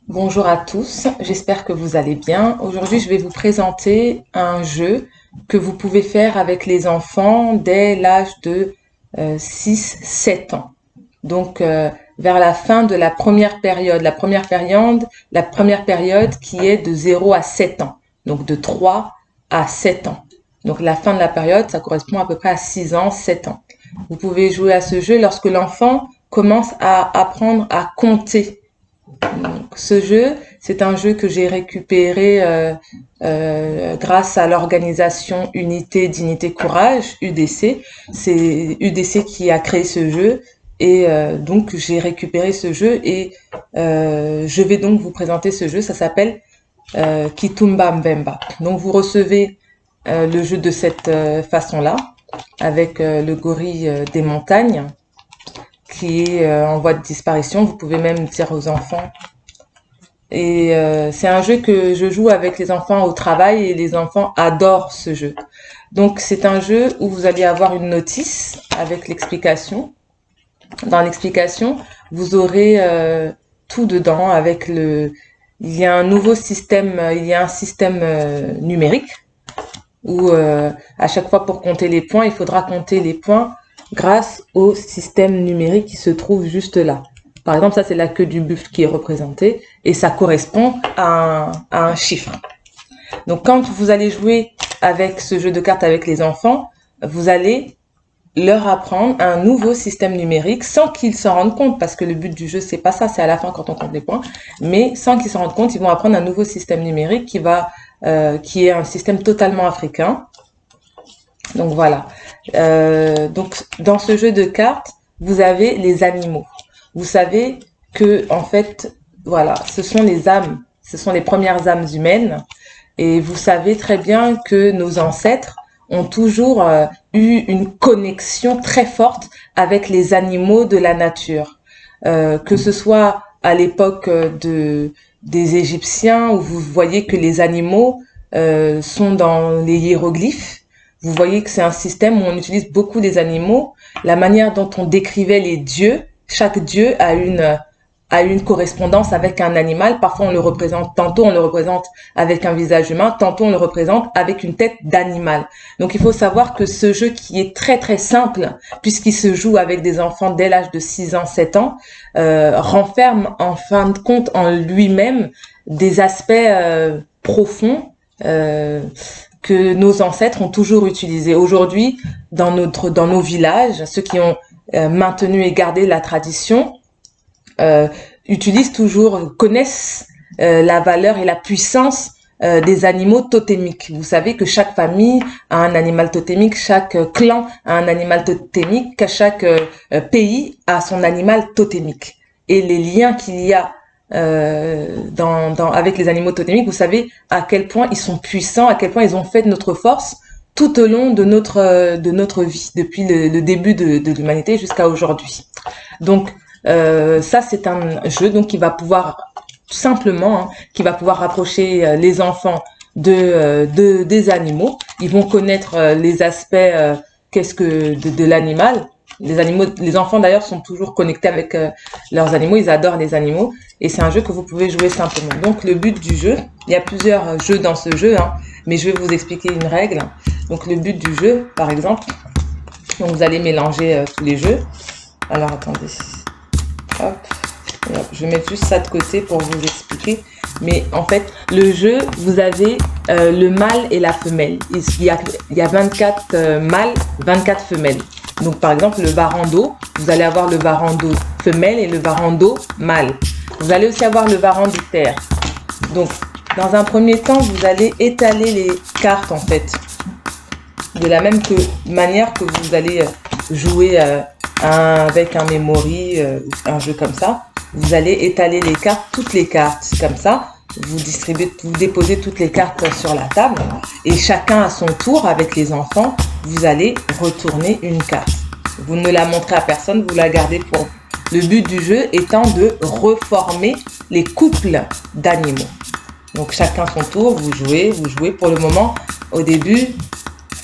Bonjour à tous, j'espère que vous allez bien. Aujourd'hui, je vais vous présenter un jeu que vous pouvez faire avec les enfants dès l'âge de 6-7 ans. Donc, vers la fin de la première période qui est de 0 à 7 ans. Donc, de 3 à 7 ans. Donc, la fin de la période, ça correspond à peu près à 6 ans, 7 ans. Vous pouvez jouer à ce jeu lorsque l'enfant commence à apprendre à compter. Donc, ce jeu, c'est un jeu que j'ai récupéré grâce à l'organisation Unité Dignité Courage, UDC. C'est UDC qui a créé ce jeu et donc j'ai récupéré ce jeu et je vais donc vous présenter ce jeu. Ça s'appelle Kitumba Mbemba. Donc vous recevez le jeu de cette façon-là avec le gorille des montagnes qui est en voie de disparition. Vous pouvez même dire aux enfants. Et c'est un jeu que je joue avec les enfants au travail et les enfants adorent ce jeu. Donc c'est un jeu où vous allez avoir une notice avec l'explication. Dans l'explication, vous aurez tout dedans avec le. Il y a un nouveau système, il y a un système numérique où à chaque fois pour compter les points, il faudra compter les points grâce au système numérique qui se trouve juste là. Par exemple, ça c'est la queue du buffle qui est représentée et ça correspond à un chiffre. Donc quand vous allez jouer avec ce jeu de cartes avec les enfants, vous allez leur apprendre un nouveau système numérique sans qu'ils s'en rendent compte, parce que le but du jeu c'est pas ça, c'est à la fin quand on compte les points, mais sans qu'ils s'en rendent compte, ils vont apprendre un nouveau système numérique qui est un système totalement africain. Donc voilà. Donc dans ce jeu de cartes, vous avez les animaux. Vous savez que en fait, voilà, ce sont les âmes, ce sont les premières âmes humaines, et vous savez très bien que nos ancêtres ont toujours eu une connexion très forte avec les animaux de la nature, que ce soit à l'époque des Égyptiens où vous voyez que les animaux sont dans les hiéroglyphes. Vous voyez que c'est un système où on utilise beaucoup les animaux. La manière dont on décrivait les dieux, chaque dieu a une correspondance avec un animal. Parfois, on le représente, tantôt on le représente avec un visage humain, tantôt on le représente avec une tête d'animal. Donc, il faut savoir que ce jeu qui est très, très simple, puisqu'il se joue avec des enfants dès l'âge de 6 ans, 7 ans, renferme en fin de compte en lui-même des aspects profonds que nos ancêtres ont toujours utilisés. Aujourd'hui, dans nos villages, ceux qui ont maintenu et gardé la tradition, utilisent toujours, connaissent la valeur et la puissance des animaux totémiques. Vous savez que chaque famille a un animal totémique, chaque clan a un animal totémique, chaque pays a son animal totémique. Et les liens qu'il y a avec les animaux totémiques, vous savez à quel point ils sont puissants, à quel point ils ont fait de notre force tout au long de notre vie, depuis le début de l'humanité jusqu'à aujourd'hui. Donc, ça, c'est un jeu donc qui va pouvoir tout simplement, qui va pouvoir rapprocher les enfants des animaux. Ils vont connaître les aspects qu'est-ce que de l'animal. Les animaux, les enfants d'ailleurs sont toujours connectés avec leurs animaux. Ils adorent les animaux et c'est un jeu que vous pouvez jouer simplement. Donc le but du jeu, il y a plusieurs jeux dans ce jeu, mais je vais vous expliquer une règle. Donc le but du jeu, par exemple, donc vous allez mélanger tous les jeux. Alors attendez. Hop. Je vais mettre juste ça de côté pour vous expliquer. Mais en fait, le jeu, vous avez le mâle et la femelle. Il y a 24 mâles, 24 femelles. Donc par exemple, le varando, vous allez avoir le varando femelle et le varando mâle. Vous allez aussi avoir le varanditaire. Donc, dans un premier temps, vous allez étaler les cartes en fait. De la même manière que vous allez jouer avec un memory, un jeu comme ça. Vous allez étaler les cartes, toutes les cartes comme ça. Vous déposez toutes les cartes sur la table et chacun à son tour avec les enfants, vous allez retourner une carte. Vous ne la montrez à personne, vous la gardez pour vous. Le but du jeu étant de reformer les couples d'animaux. Donc chacun son tour, vous jouez. Pour le moment, au début,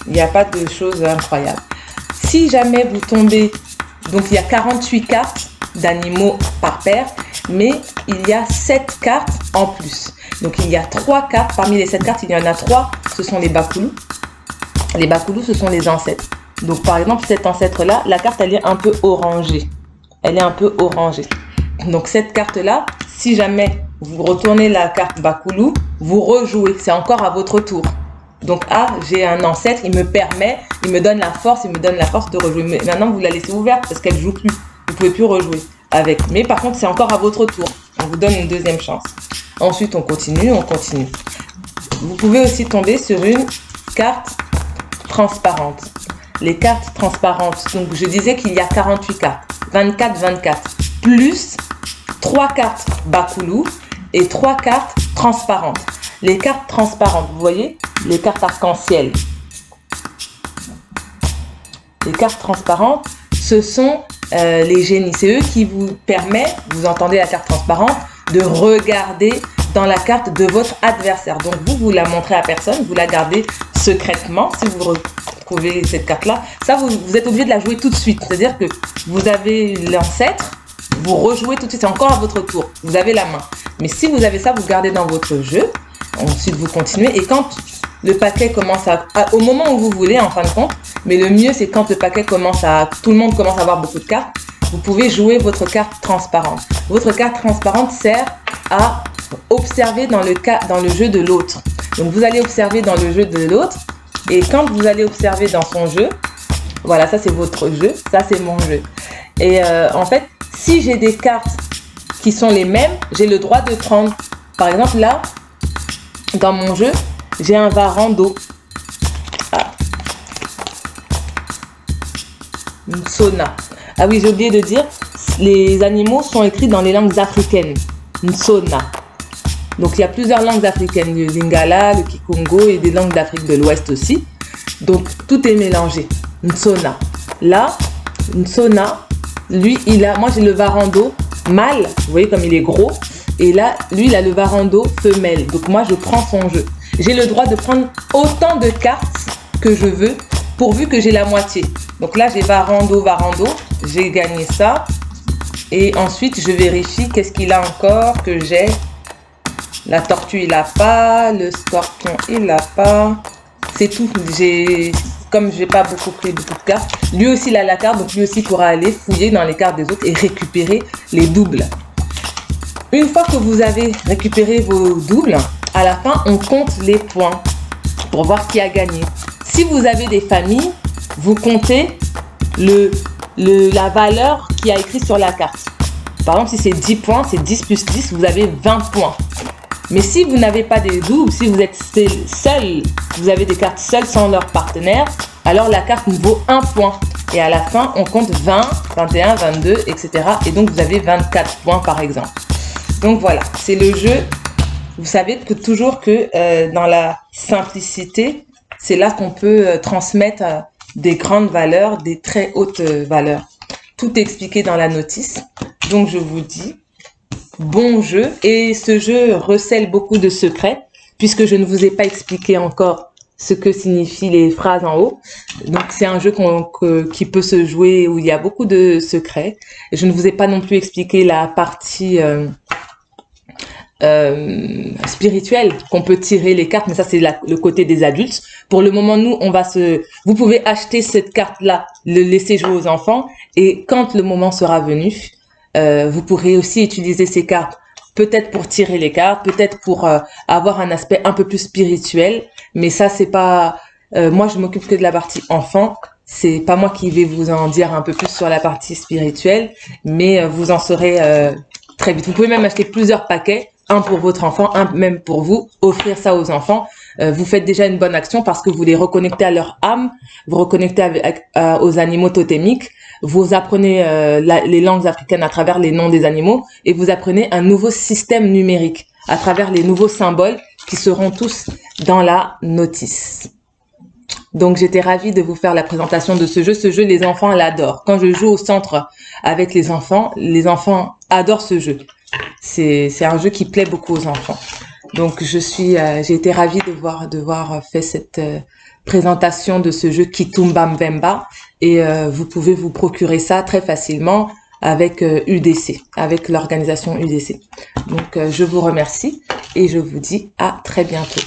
il n'y a pas de choses incroyables. Si jamais vous tombez, donc il y a 48 cartes d'animaux par paire, mais il y a 7 cartes en plus. Donc il y a 3 cartes, parmi les 7 cartes, il y en a 3, ce sont les Bakoulou. Les Bakoulou, ce sont les ancêtres. Donc par exemple, cet ancêtre-là, la carte, elle est un peu orangée. Elle est un peu orangée. Donc cette carte-là, si jamais vous retournez la carte Bakoulou, vous rejouez. C'est encore à votre tour. Donc j'ai un ancêtre, il me donne la force de rejouer. Mais maintenant, vous la laissez ouverte parce qu'elle ne joue plus. Vous ne pouvez plus rejouer avec. Mais par contre, c'est encore à votre tour. On vous donne une deuxième chance. Ensuite, on continue. Vous pouvez aussi tomber sur une carte transparente. Les cartes transparentes, donc je disais qu'il y a 48 cartes, 24, plus 3 cartes Bakoulou et 3 cartes transparentes. Les cartes transparentes, vous voyez, les cartes arc-en-ciel. Les cartes transparentes, ce sont les génies. C'est eux qui vous permettent, vous entendez la carte transparente, de regarder dans la carte de votre adversaire. Donc vous la montrez à personne, vous la gardez secrètement. Si vous retrouvez cette carte-là, ça vous êtes obligé de la jouer tout de suite. C'est-à-dire que vous avez l'ancêtre, vous rejouez tout de suite, c'est encore à votre tour. Vous avez la main. Mais si vous avez ça, vous gardez dans votre jeu. Ensuite, vous continuez. Et quand le paquet commence au moment où vous voulez, en fin de compte, mais le mieux, c'est quand le paquet tout le monde commence à avoir beaucoup de cartes, vous pouvez jouer votre carte transparente. Votre carte transparente sert à observer dans le jeu de l'autre. Donc, vous allez observer dans le jeu de l'autre. Et quand vous allez observer dans son jeu, voilà, ça c'est votre jeu, ça c'est mon jeu. Et en fait, si j'ai des cartes qui sont les mêmes, j'ai le droit de prendre. Par exemple, là, dans mon jeu, j'ai un varando. Une sona. Ah oui, j'ai oublié de dire, les animaux sont écrits dans les langues africaines. Une sona. Donc, il y a plusieurs langues africaines, le lingala, le kikongo et des langues d'Afrique de l'Ouest aussi. Donc, tout est mélangé. Une sona. Là, une sona, moi j'ai le varando mâle, vous voyez comme il est gros. Et là, lui, il a le varando femelle. Donc, moi, je prends son jeu. J'ai le droit de prendre autant de cartes que je veux, pourvu que j'ai la moitié. Donc là, j'ai varando. J'ai gagné ça. Et ensuite, je vérifie qu'est-ce qu'il a encore que j'ai. La tortue, il n'a pas. Le scorpion, il n'a pas. C'est tout. Comme je n'ai pas pris beaucoup de cartes, lui aussi, il a la carte. Donc, lui aussi pourra aller fouiller dans les cartes des autres et récupérer les doubles. Une fois que vous avez récupéré vos doubles, à la fin, on compte les points pour voir qui a gagné. Si vous avez des familles, vous comptez la valeur qui a écrit sur la carte. Par exemple, si c'est 10 points, c'est 10 plus 10, vous avez 20 points. Mais si vous n'avez pas des doubles, si vous êtes seul, vous avez des cartes seules sans leur partenaire, alors la carte vaut 1 point. Et à la fin, on compte 20, 21, 22, etc. Et donc, vous avez 24 points par exemple. Donc voilà, c'est le jeu. Vous savez que toujours que dans la simplicité, c'est là qu'on peut transmettre des grandes valeurs, des très hautes valeurs. Tout est expliqué dans la notice. Donc je vous dis, bon jeu. Et ce jeu recèle beaucoup de secrets, puisque je ne vous ai pas expliqué encore ce que signifient les phrases en haut. Donc c'est un jeu qui peut se jouer où il y a beaucoup de secrets. Je ne vous ai pas non plus expliqué la partie spirituelle qu'on peut tirer les cartes, mais ça c'est le côté des adultes. Pour le moment, nous, vous pouvez acheter cette carte-là, le laisser jouer aux enfants, et quand le moment sera venu, vous pourrez aussi utiliser ces cartes, peut-être pour tirer les cartes, peut-être pour avoir un aspect un peu plus spirituel, mais ça c'est pas, moi je m'occupe que de la partie enfant. C'est pas moi qui vais vous en dire un peu plus sur la partie spirituelle, mais vous en saurez très vite. Vous pouvez même acheter plusieurs paquets, un pour votre enfant, un même pour vous, offrir ça aux enfants. Vous faites déjà une bonne action parce que vous les reconnectez à leur âme, vous reconnectez aux animaux totémiques, vous apprenez les langues africaines à travers les noms des animaux et vous apprenez un nouveau système numérique à travers les nouveaux symboles qui seront tous dans la notice. Donc, j'étais ravie de vous faire la présentation de ce jeu. Ce jeu, les enfants l'adorent. Quand je joue au centre avec les enfants adorent ce jeu. C'est un jeu qui plaît beaucoup aux enfants. Donc, j'ai été ravie de voir fait cette présentation de ce jeu Kitumba Mbemba. Et vous pouvez vous procurer ça très facilement avec UDC, avec l'organisation UDC. Donc, je vous remercie et je vous dis à très bientôt.